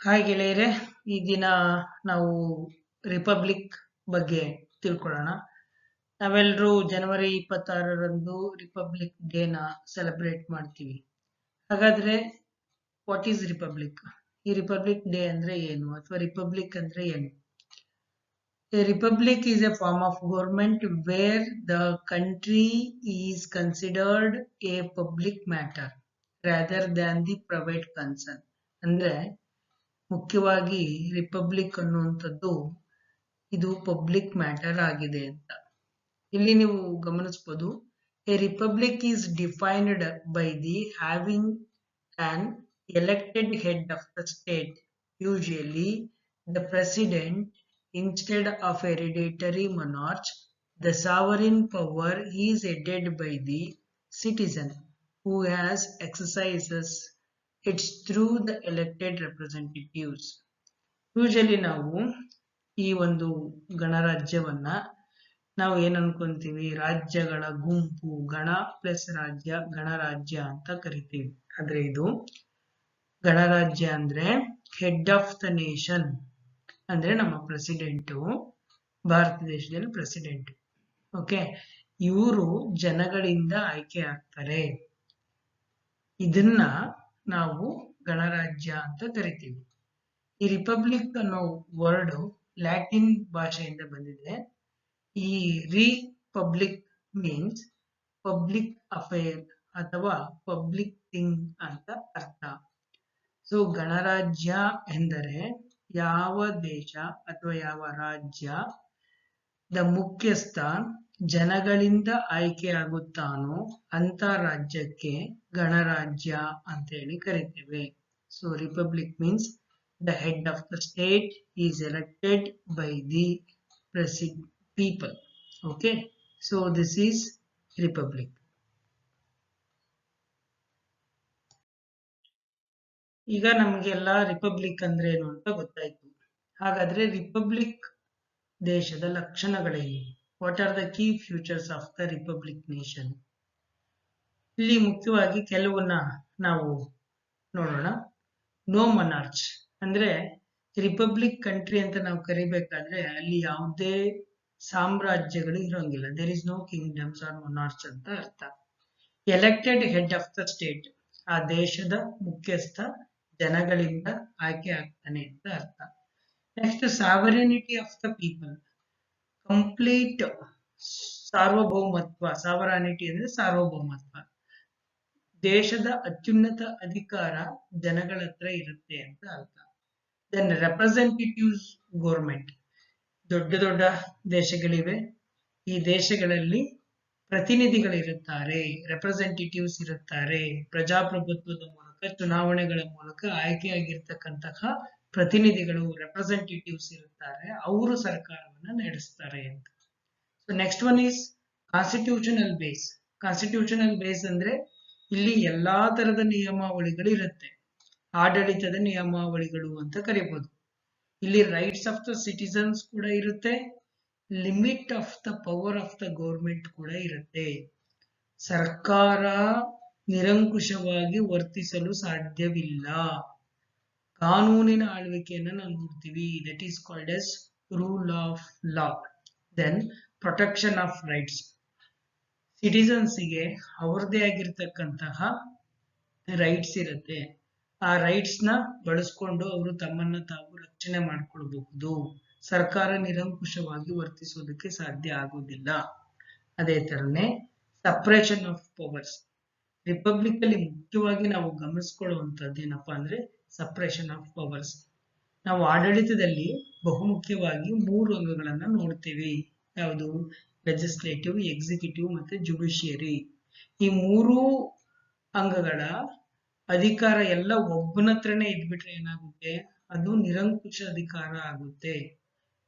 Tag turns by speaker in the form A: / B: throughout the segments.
A: Hi ಗೆಳೆಯರೆ, ಈ ದಿನ ನಾವು ರಿಪಬ್ಲಿಕ್ ಬಗ್ಗೆ ತಿಳ್ಕೊಳ್ಳೋಣ. ನಾವೆಲ್ಲರೂ ಜನವರಿ 26ರಂದು ರಿಪಬ್ಲಿಕ್ ಡೇನ ಸೆಲೆಬ್ರೇಟ್ ಮಾಡ್ತೀವಿ. ಹಾಗಾದ್ರೆ ವಾಟ್ ಈಸ್ ರಿಪಬ್ಲಿಕ್? ಈ ರಿಪಬ್ಲಿಕ್ ಡೇ ಅಂದ್ರೆ ಏನು, ಅಥವಾ ರಿಪಬ್ಲಿಕ್ ಅಂದ್ರೆ ಏನು? A republic is a form of government where the country is considered a public matter rather than the private concern. ಅಂದ್ರೆ ಮುಖ್ಯವಾಗಿ ರಿಪಬ್ಲಿಕ್ ಅನ್ನುವಂಥದ್ದು ಇದು ಪಬ್ಲಿಕ್ ಮ್ಯಾಟರ್ ಆಗಿದೆ ಅಂತ. ಇಲ್ಲಿ ನೀವು ಗಮನಿಸಬಹುದು, A republic is defined by the having on elected head of the state, usually the president instead of a hereditary monarch. The sovereign power is headed by the citizen who has exercises it's through the elected representatives. Usually ನಾವು ಈ ಒಂದು ಗಣರಾಜ್ಯವನ್ನ ನಾವು ಏನ್ ಅನ್ಕೊಂತೀವಿ, ರಾಜ್ಯಗಳ ಗುಂಪು, ಗಣ plus ರಾಜ್ಯ, ಗಣರಾಜ್ಯ ಅಂತ ಕರಿತೀವಿ. ಆದ್ರೆ ಇದು ಗಣರಾಜ್ಯ ಅಂದ್ರೆ ಹೆಡ್ ಆಫ್ ದ ನೇಷನ್ ಅಂದ್ರೆ ನಮ್ಮ ಪ್ರೆಸಿಡೆಂಟು, ಭಾರತ ದೇಶದಲ್ಲಿ ಪ್ರೆಸಿಡೆಂಟ್. ಓಕೆ, ಇವರು ಜನಗಳಿಂದ ಆಯ್ಕೆ ಆಗ್ತಾರೆ. ಇದನ್ನ ನಾವು ಗಣರಾಜ್ಯ ಅಂತ ಕರಿತೀವಿ. ಈ ರಿಪಬ್ಲಿಕ್ ಅನ್ನೋ ವರ್ಡ್ ಲ್ಯಾಟಿನ್ ಭಾಷೆಯಿಂದ ಬಂದಿದೆ. ಈ ರಿಪಬ್ಲಿಕ್ ಮೀನ್ಸ್ ಪಬ್ಲಿಕ್ ಅಫೇರ್ ಅಥವಾ ಪಬ್ಲಿಕ್ ಥಿಂಗ್ ಅಂತ ಅರ್ಥ. ಸೊ ಗಣರಾಜ್ಯ ಎಂದರೆ ಯಾವ ದೇಶ ಅಥವಾ ಯಾವ ರಾಜ್ಯದ ಮುಖ್ಯಸ್ಥ ಜನಗಳಿಂದ ಆಯ್ಕೆ ಆಗುತ್ತಾನೋ ಅಂತ ರಾಜ್ಯಕ್ಕೆ ಗಣರಾಜ್ಯ ಅಂತ ಹೇಳಿ ಕರಿತೇವೆ. So republic means the head of the state is elected by the people. Okay, so this is republic. ಈಗ ನಮಗೆಲ್ಲ ರಿಪಬ್ಲಿಕ್ ಅಂದ್ರೆ ಏನು ಅಂತ ಗೊತ್ತಾಯ್ತು. ಹಾಗಾದ್ರೆ ರಿಪಬ್ಲಿಕ್ ದೇಶದ ಲಕ್ಷಣಗಳೇನು? What are the key futures of the republic nation? ಇಲ್ಲಿ ಮುಖ್ಯವಾಗಿ ಕೆಲವನ್ನ ನಾವು ನೋಡೋಣ. ನೋ ಮೊನಾರ್ಚ್ ಅಂದ್ರೆ ರಿಪಬ್ಲಿಕ್ ಕಂಟ್ರಿ ಅಂತ ನಾವು ಕರಿಬೇಕಾದ್ರೆ ಅಲ್ಲಿ ಯಾವುದೇ ಸಾಮ್ರಾಜ್ಯಗಳು ಇರೋಂಗಿಲ್ಲ. There is no kingdoms or monarch ಅಂತ ಅರ್ಥ. Elected head of the state, ಆ ದೇಶದ ಮುಖ್ಯಸ್ಥ ಜನಗಳಿಂದ ಆಯ್ಕೆ ಆಗ್ತಾನೆ ಅಂತ ಅರ್ಥ. Next sovereignty of the people, complete ಸಾರ್ವಭೌಮತ್ವ. ಸಾವರಾನಿಟಿ ಅಂದ್ರೆ ಸಾರ್ವಭೌಮತ್ವ, ದೇಶದ ಅತ್ಯುನ್ನತ ಅಧಿಕಾರ ಜನಗಳ ಹತ್ರ ಇರುತ್ತೆ ಅಂತ ಅರ್ಥ. ದೆನ್ ರೆಪ್ರೆಸೆಂಟೇಟಿವ್ಸ್ ಗೌರ್ಮೆಂಟ್, ದೊಡ್ಡ ದೊಡ್ಡ ದೇಶಗಳಿವೆ, ಈ ದೇಶಗಳಲ್ಲಿ ಪ್ರತಿನಿಧಿಗಳಿರುತ್ತಾರೆ, ರೆಪ್ರೆಸೆಂಟೇಟಿವ್ಸ್ ಇರುತ್ತಾರೆ. ಪ್ರಜಾಪ್ರಭುತ್ವದ ಮೂಲಕ, ಚುನಾವಣೆಗಳ ಮೂಲಕ ಆಯ್ಕೆಯಾಗಿರ್ತಕ್ಕಂತಹ ಪ್ರತಿನಿಧಿಗಳು, ರೆಪ್ರೆಸೆಂಟೇಟಿವ್ಸ್ ಇರುತ್ತಾರೆ, ಅವರು ಸರ್ಕಾರವನ್ನ ನಡೆಸ್ತಾರೆ ಅಂತ. So next one is constitutional base. Constitutional base ಅಂದ್ರೆ ಇಲ್ಲಿ ಎಲ್ಲಾ ತರದ ನಿಯಮಾವಳಿಗಳು ಇರುತ್ತೆ, ಆಡಳಿತದ ನಿಯಮಾವಳಿಗಳು ಅಂತ ಕರಿಬಹುದು. ಇಲ್ಲಿ ರೈಟ್ಸ್ ಆಫ್ ದ ಸಿಟಿಸನ್ಸ್ ಕೂಡ ಇರುತ್ತೆ, limit of the power of the government ಕೂಡ ಇರುತ್ತೆ. ಸರ್ಕಾರ ನಿರಂಕುಶವಾಗಿ ವರ್ತಿಸಲು ಸಾಧ್ಯವಿಲ್ಲ. ಕಾನೂನಿನ ಆಳ್ವಿಕೆಯನ್ನು ನಾವು ನೋಡ್ತೀವಿ, that is called as rule of law. Then protection of rights, ಸಿಟಿಸನ್ಸ್ಗೆ ಅವರದೇ ಆಗಿರ್ತಕ್ಕಂತಹ ರೈಟ್ಸ್ ಇರುತ್ತೆ. ಆ ರೈಟ್ಸ್ ನ ಬಳಸ್ಕೊಂಡು ಅವರು ತಮ್ಮನ್ನ ತಾವು ರಕ್ಷಣೆ ಮಾಡ್ಕೊಳ್ಬಹುದು. ಸರ್ಕಾರ ನಿರಂಕುಶವಾಗಿ ವರ್ತಿಸೋದಕ್ಕೆ ಸಾಧ್ಯ ಆಗುವುದಿಲ್ಲ. ಅದೇ ತರನೇ ಸಪರೇಷನ್ ಆಫ್ ಪವರ್ಸ್. ರಿಪಬ್ಲಿಕ್ ಅಲ್ಲಿ ಮುಖ್ಯವಾಗಿ ನಾವು ಗಮನಿಸ್ಕೊಳ್ಳುವಂತದ್ದು ಏನಪ್ಪಾ ಅಂದ್ರೆ ಸಪರೇಷನ್ ಆಫ್ ಪವರ್ಸ್. ನಾವು ಆಡಳಿತದಲ್ಲಿ ಬಹುಮುಖ್ಯವಾಗಿ 3 ಅಂಗಗಳನ್ನ ನೋಡ್ತೀವಿ. ಯಾವುದು? ಲೆಜಿಸ್ಲೇಟಿವ್, ಎಕ್ಸಿಕ್ಯೂಟಿವ್ ಮತ್ತೆ ಜುಡಿಷಿಯರಿ. ಈ 3 ಅಂಗಗಳ ಅಧಿಕಾರ ಎಲ್ಲ ಒಬ್ಬನ ಹತ್ರನೇ ಇದ್ಬಿಟ್ರೆ ಏನಾಗುತ್ತೆ? ಅದು ನಿರಂಕುಶ ಅಧಿಕಾರ ಆಗುತ್ತೆ.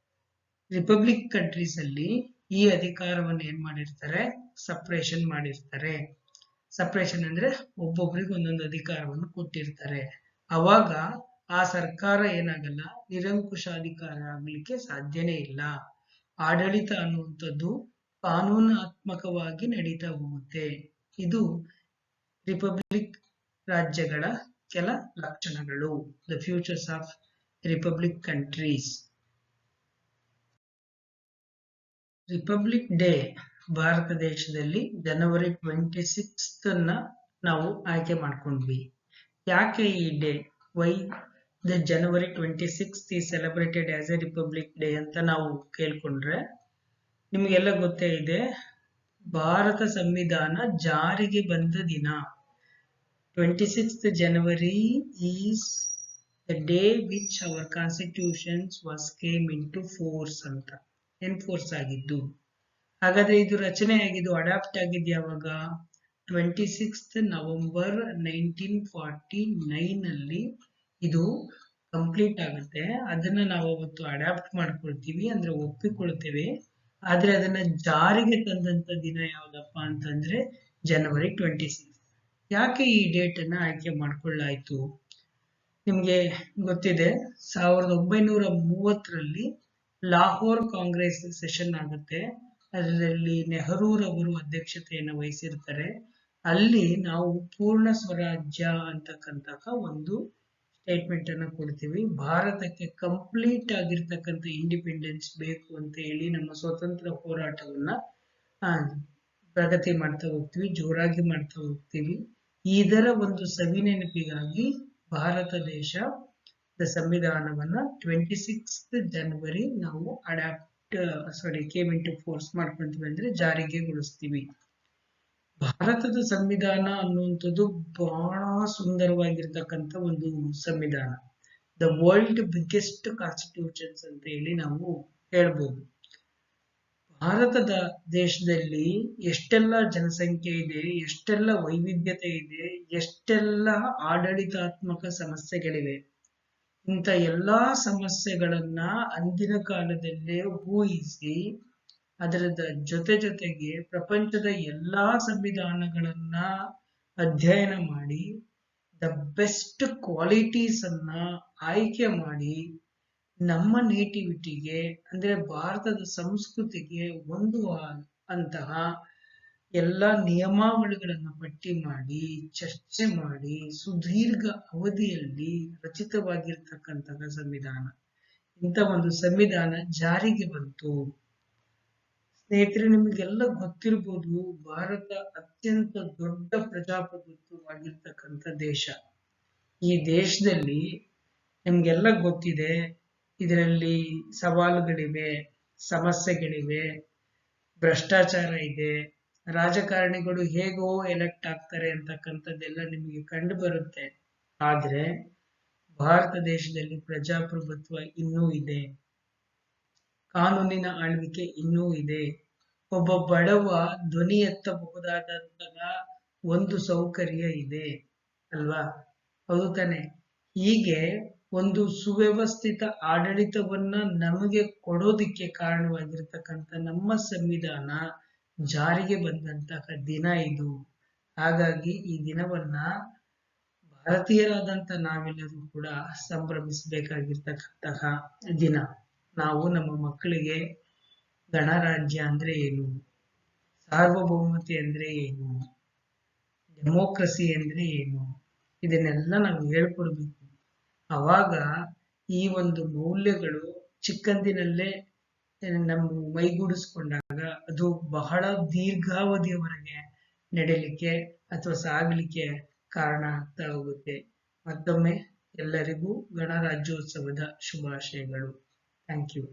A: ರಿಪಬ್ಲಿಕ್ ಕಂಟ್ರೀಸ್ ಅಲ್ಲಿ ಈ ಅಧಿಕಾರವನ್ನು ಏನ್ ಮಾಡಿರ್ತಾರೆ? ಸಪರೇಷನ್ ಮಾಡಿರ್ತಾರೆ. ಸಪರೇಷನ್ ಅಂದ್ರೆ ಒಬ್ಬೊಬ್ರಿಗೆ ಒಂದೊಂದು ಅಧಿಕಾರವನ್ನು ಕೊಟ್ಟಿರ್ತಾರೆ. ಅವಾಗ ಆ ಸರ್ಕಾರ ಏನಾಗಲ್ಲ, ನಿರಂಕುಶ ಅಧಿಕಾರ ಆಗ್ಲಿಕ್ಕೆ ಸಾಧ್ಯನೇ ಇಲ್ಲ. ಆಡಳಿತ ಅನ್ನುವಂಥದ್ದು ಕಾನೂನಾತ್ಮಕವಾಗಿ ನಡೀತಾ ಹೋಗುತ್ತೆ. ಇದು ರಿಪಬ್ಲಿಕ್ ರಾಜ್ಯಗಳ ಕೆಲ ಲಕ್ಷಣಗಳು. The futures of republic countries. Republic day Bharat ದೇಶದಲ್ಲಿ ಜನವರಿ 26 ನಾವು ಆಯ್ಕೆ ಮಾಡ್ಕೊಂಡ್ವಿ. ಯಾಕೆ ಈ day, why the January 26 is celebrated as a republic day ಅಂತ ನಾವು ಕೇಳ್ಕೊಂಡ್ರೆ ನಿಮಗೆಲ್ಲ ಗೊತ್ತೇ ಇದೆ, ಭಾರತ ಸಂವಿಧಾನ ಜಾರಿಗೆ ಬಂದ ದಿನ 26th January is the day which our constitutions was came into force ಅಂತ ಎನ್ಫೋರ್ಸ್ ಆಗಿದ್ದು. ಹಾಗಾದ್ರೆ ಇದು ರಚನೆ ಆಗಿದ್ದು, ಅಡಾಪ್ಟ್ ಆಗಿದ್ದು ಯಾವಾಗ? 26th November 1949 ಅಲ್ಲಿ ಇದು ಕಂಪ್ಲೀಟ್ ಆಗುತ್ತೆ. ಅದನ್ನ ನಾವು ಅವತ್ತು ಅಡಾಪ್ಟ್ ಮಾಡ್ಕೊಳ್ತೀವಿ, ಅಂದ್ರೆ ಒಪ್ಪಿಕೊಳ್ತೇವೆ. ಆದ್ರೆ ಅದನ್ನ ಜಾರಿಗೆ ತಂದಂತ ದಿನ ಯಾವ್ದಪ್ಪ ಅಂತಂದ್ರೆ ಜನವರಿ 26. ಯಾಕೆ ಈ ಡೇಟ್ ಅನ್ನ ಆಯ್ಕೆ ಮಾಡ್ಕೊಳ್ಳಾಯ್ತು? ನಿಮ್ಗೆ ಗೊತ್ತಿದೆ, 1930ರಲ್ಲಿ ಲಾಹೋರ್ ಕಾಂಗ್ರೆಸ್ ಸೆಷನ್ ಆಗುತ್ತೆ. ಅದರಲ್ಲಿ ನೆಹರೂರವರು ಅಧ್ಯಕ್ಷತೆಯನ್ನು ವಹಿಸಿರ್ತಾರೆ. ಅಲ್ಲಿ ನಾವು ಪೂರ್ಣ ಸ್ವರಾಜ್ಯ ಅಂತಕ್ಕಂತಹ ಒಂದು ಸ್ಟೇಟ್ಮೆಂಟ್ ಅನ್ನು ಕೊಡ್ತೀವಿ. ಭಾರತಕ್ಕೆ ಕಂಪ್ಲೀಟ್ ಆಗಿರ್ತಕ್ಕಂಥ ಇಂಡಿಪೆಂಡೆನ್ಸ್ ಬೇಕು ಅಂತ ಹೇಳಿ ನಮ್ಮ ಸ್ವತಂತ್ರ ಹೋರಾಟವನ್ನ ಪ್ರಗತಿ ಮಾಡ್ತಾ ಹೋಗ್ತೀವಿ, ಜೋರಾಗಿ ಮಾಡ್ತಾ ಹೋಗ್ತೀವಿ. ಇದರ ಒಂದು ಸವಿನೆನಪಿಗಾಗಿ ಭಾರತ ದೇಶ ಸಂವಿಧಾನವನ್ನ 26th January ನಾವು ಕೇಮ್ ಇಂಟು ಫೋರ್ಸ್ ಮಾಡ್ಕೊಳ್ತೀವಿ, ಅಂದ್ರೆ ಜಾರಿಗೆಗೊಳಿಸ್ತೀವಿ. ಭಾರತದ ಸಂವಿಧಾನ ಅನ್ನುವಂಥದ್ದು ಬಹಳ ಸುಂದರವಾಗಿರ್ತಕ್ಕಂಥ ಒಂದು ಸಂವಿಧಾನ. ದ ವರ್ಲ್ಡ್ ಬಿಗ್ಗೆಸ್ಟ್ ಕಾನ್ಸ್ಟಿಟ್ಯೂಷನ್ಸ್ ಅಂತ ಹೇಳಿ ನಾವು ಹೇಳ್ಬೋದು. ಭಾರತದ ದೇಶದಲ್ಲಿ ಎಷ್ಟೆಲ್ಲ ಜನಸಂಖ್ಯೆ ಇದೆ, ಎಷ್ಟೆಲ್ಲ ವೈವಿಧ್ಯತೆ ಇದೆ, ಎಷ್ಟೆಲ್ಲ ಆಡಳಿತಾತ್ಮಕ ಸಮಸ್ಯೆಗಳಿವೆ. ಇಂಥ ಎಲ್ಲಾ ಸಮಸ್ಯೆಗಳನ್ನ ಅಂದಿನ ಕಾಲದಲ್ಲೇ ಊಹಿಸಿ ಅದರ ಜೊತೆಗೆ ಪ್ರಪಂಚದ ಎಲ್ಲಾ ಸಂವಿಧಾನಗಳನ್ನ ಅಧ್ಯಯನ ಮಾಡಿ ದ ಬೆಸ್ಟ್ ಕ್ವಾಲಿಟೀಸ್ ಅನ್ನ ಆಯ್ಕೆ ಮಾಡಿ ನಮ್ಮ ನೇಟಿವಿಟಿಗೆ, ಅಂದ್ರೆ ಭಾರತದ ಸಂಸ್ಕೃತಿಗೆ ಅಂತಹ ಎಲ್ಲ ನಿಯಮಾವಳಿಗಳನ್ನ ಪಟ್ಟಿ ಮಾಡಿ ಚರ್ಚೆ ಮಾಡಿ ಸುದೀರ್ಘ ಅವಧಿಯಲ್ಲಿ ರಚಿತವಾಗಿರ್ತಕ್ಕಂತಹ ಸಂವಿಧಾನ. ಇಂಥ ಒಂದು ಸಂವಿಧಾನ ಜಾರಿಗೆ ಬಂತು. ಸ್ನೇಹಿತರೆ, ನಿಮಗೆಲ್ಲ ಗೊತ್ತಿರ್ಬೋದು, ಭಾರತ ಅತ್ಯಂತ ದೊಡ್ಡ ಪ್ರಜಾಪ್ರಭುತ್ವವಾಗಿರ್ತಕ್ಕಂಥ ದೇಶ. ಈ ದೇಶದಲ್ಲಿ ನಿಮ್ಗೆಲ್ಲ ಗೊತ್ತಿದೆ, ಇದರಲ್ಲಿ ಸವಾಲುಗಳಿವೆ, ಸಮಸ್ಯೆಗಳಿವೆ, ಭ್ರಷ್ಟಾಚಾರ ಇದೆ, ರಾಜಕಾರಣಿಗಳು ಹೇಗೋ ಎಲೆಕ್ಟ್ ಆಗ್ತಾರೆ ಅಂತಕ್ಕಂಥದ್ದೆಲ್ಲ ನಿಮಗೆ ಕಂಡು ಬರುತ್ತೆ. ಆದ್ರೆ ಭಾರತ ದೇಶದಲ್ಲಿ ಪ್ರಜಾಪ್ರಭುತ್ವ ಇನ್ನೂ ಇದೆ, ಕಾನೂನಿನ ಆಳ್ವಿಕೆ ಇನ್ನೂ ಇದೆ. ಒಬ್ಬ ಬಡವ ಧ್ವನಿ ಎತ್ತಬಹುದಾದಂತಹ ಒಂದು ಸೌಕರ್ಯ ಇದೆ ಅಲ್ವಾ? ಹೌದು ತಾನೆ? ಹೀಗೆ ಒಂದು ಸುವ್ಯವಸ್ಥಿತ ಆಡಳಿತವನ್ನ ನಮಗೆ ಕೊಡೋದಿಕ್ಕೆ ಕಾರಣವಾಗಿರ್ತಕ್ಕಂಥ ನಮ್ಮ ಸಂವಿಧಾನ ಜಾರಿಗೆ ಬಂದಂತಹ ದಿನ ಇದು. ಹಾಗಾಗಿ ಈ ದಿನವನ್ನ ಭಾರತೀಯರಾದಂತ ನಾವೆಲ್ಲರೂ ಕೂಡ ಸಂಭ್ರಮಿಸಬೇಕಾಗಿರ್ತಕ್ಕಂತಹ ದಿನ. ನಾವು ನಮ್ಮ ಮಕ್ಕಳಿಗೆ ಗಣರಾಜ್ಯ ಅಂದ್ರೆ ಏನು, ಸಾರ್ವಭೌಮತೆ ಅಂದ್ರೆ ಏನು, ಡೆಮೋಕ್ರಸಿ ಅಂದ್ರೆ ಏನು, ಇದನ್ನೆಲ್ಲ ನಾವು ಹೇಳ್ಕೊಡ್ಬೇಕು. ಅವಾಗ ಈ ಒಂದು ಮೌಲ್ಯಗಳು ಚಿಕ್ಕಂದಿನಲ್ಲೇ ನಮ್ಮ ಮೈಗೂಡಿಸ್ಕೊಂಡಾಗ ಅದು ಬಹಳ ದೀರ್ಘಾವಧಿಯವರೆಗೆ ನಡೀಲಿಕ್ಕೆ ಅಥವಾ ಸಾಗಲಿಕ್ಕೆ ಕಾರಣ ಆಗ್ತಾ ಹೋಗುತ್ತೆ. ಮತ್ತೊಮ್ಮೆ ಎಲ್ಲರಿಗೂ ಗಣರಾಜ್ಯೋತ್ಸವದ ಶುಭಾಶಯಗಳು. Thank you.